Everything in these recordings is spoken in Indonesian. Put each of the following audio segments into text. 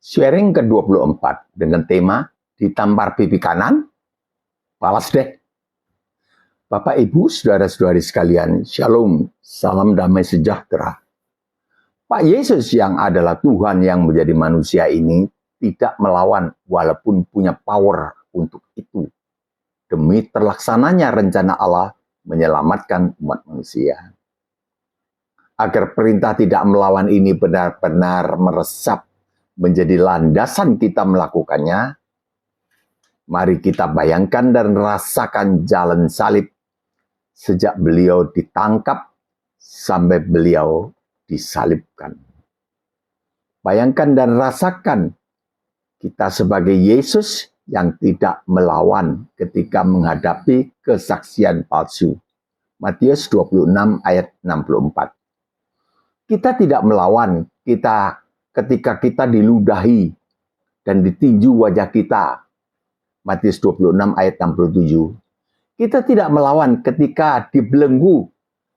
Sharing ke-24 dengan tema ditampar pipi kanan, balas deh. Bapak, Ibu, saudara-saudari sekalian, Shalom, salam damai sejahtera. Pak Yesus yang adalah Tuhan yang menjadi manusia ini tidak melawan walaupun punya power untuk itu. Demi terlaksananya rencana Allah menyelamatkan umat manusia. Agar perintah tidak melawan ini benar-benar meresap menjadi landasan kita melakukannya, mari kita bayangkan dan rasakan jalan salib sejak beliau ditangkap sampai beliau disalibkan. Bayangkan dan rasakan kita sebagai Yesus yang tidak melawan ketika menghadapi kesaksian palsu. Matius 26 ayat 64. Kita tidak melawan ketika kita diludahi dan ditinju wajah kita. Matius 26 ayat 67. Kita tidak melawan ketika dibelenggu,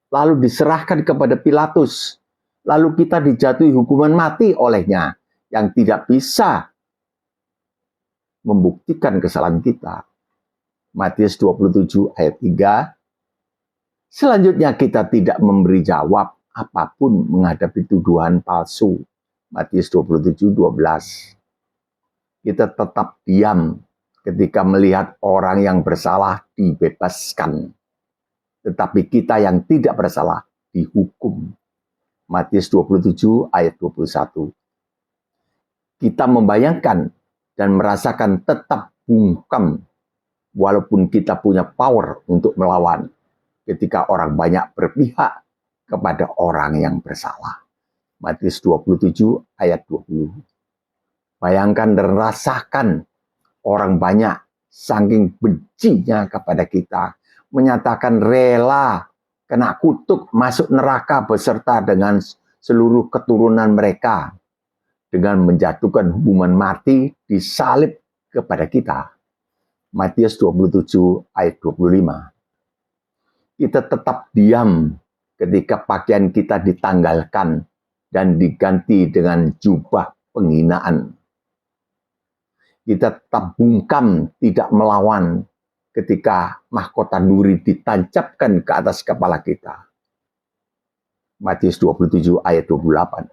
lalu diserahkan kepada Pilatus, lalu kita dijatuhi hukuman mati olehnya, yang tidak bisa membuktikan kesalahan kita. Matius 27 ayat 3. Selanjutnya kita tidak memberi jawab apapun menghadapi tuduhan palsu. Matius 27:12. Kita tetap diam ketika melihat orang yang bersalah dibebaskan. Tetapi kita yang tidak bersalah dihukum. Matius 27 ayat 21. Kita membayangkan dan merasakan tetap bungkam walaupun kita punya power untuk melawan ketika orang banyak berpihak kepada orang yang bersalah. Matius 27 ayat 20. Bayangkan dan rasakan orang banyak saking bencinya kepada kita, menyatakan rela kena kutuk masuk neraka beserta dengan seluruh keturunan mereka dengan menjatuhkan hukuman mati disalib kepada kita. Matius 27 ayat 25. Kita tetap diam ketika pakaian kita ditanggalkan dan diganti dengan jubah penghinaan. Kita tetap bungkam tidak melawan ketika mahkota duri ditancapkan ke atas kepala kita. Matius 27 ayat 28.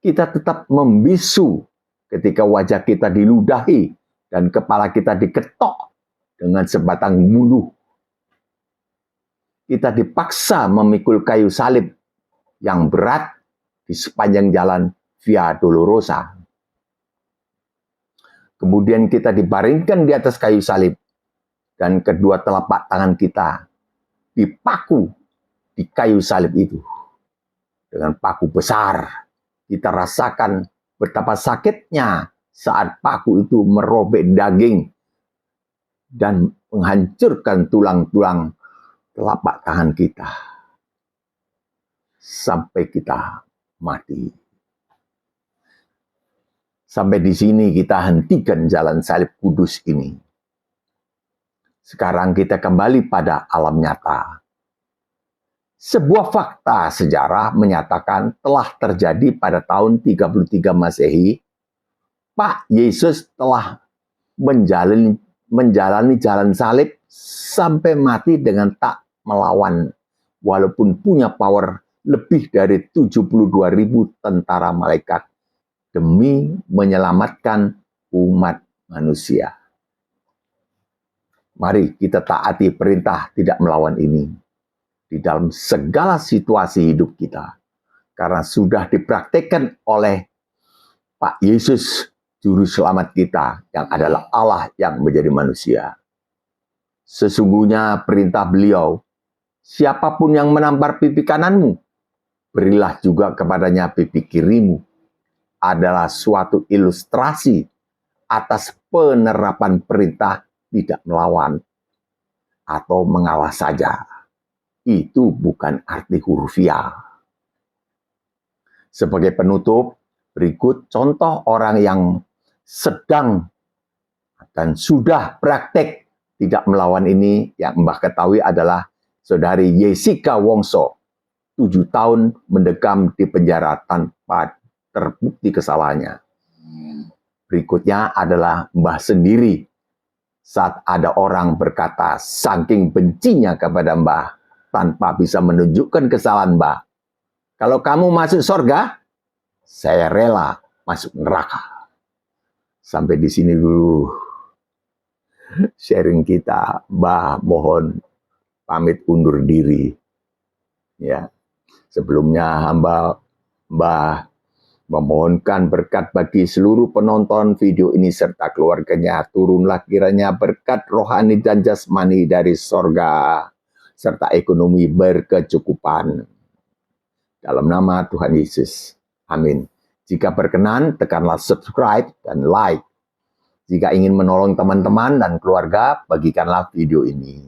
Kita tetap membisu ketika wajah kita diludahi dan kepala kita diketok dengan sebatang bulu. Kita dipaksa memikul kayu salib yang berat di sepanjang jalan Via Dolorosa. Kemudian kita dibaringkan di atas kayu salib dan kedua telapak tangan kita dipaku di kayu salib itu. Dengan paku besar, kita rasakan betapa sakitnya saat paku itu merobek daging dan menghancurkan tulang-tulang telapak tangan kita sampai kita mati. Sampai di sini kita hentikan jalan salib kudus ini. Sekarang kita kembali pada alam nyata. Sebuah fakta sejarah menyatakan telah terjadi pada tahun 33 Masehi, Pak Yesus telah menjalani jalan salib sampai mati dengan tak melawan, walaupun punya power lebih dari 72.000 tentara malaikat demi menyelamatkan umat manusia. Mari kita taati perintah tidak melawan ini di dalam segala situasi hidup kita, karena sudah dipraktikkan oleh Pak Yesus, Juru Selamat kita, yang adalah Allah yang menjadi manusia. Sesungguhnya perintah beliau, siapapun yang menampar pipi kananmu, berilah juga kepadanya pipi kirimu, adalah suatu ilustrasi atas penerapan perintah tidak melawan atau mengalah saja. Itu bukan arti hurufiah. Sebagai penutup, berikut contoh orang yang sedang dan sudah praktek tidak melawan ini yang Mbah ketahui adalah saudari Jessica Wongso, 7 tahun mendekam di penjara tanpa terbukti kesalahannya. Berikutnya adalah Mbah sendiri. Saat ada orang berkata saking bencinya kepada Mbah tanpa bisa menunjukkan kesalahan Mbah. Kalau kamu masuk surga, saya rela masuk neraka. Sampai di sini dulu sharing kita. Mbah mohon pamit undur diri. Ya. Sebelumnya hamba Mbah memohonkan berkat bagi seluruh penonton video ini serta keluarganya. Turunlah kiranya berkat rohani dan jasmani dari sorga, serta ekonomi berkecukupan. Dalam nama Tuhan Yesus. Amin. Jika berkenan, tekanlah subscribe dan like. Jika ingin menolong teman-teman dan keluarga, bagikanlah video ini.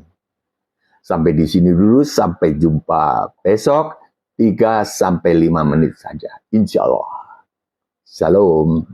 Sampai di sini dulu, sampai jumpa besok, 3-5 menit saja. Insya Allah. Shalom.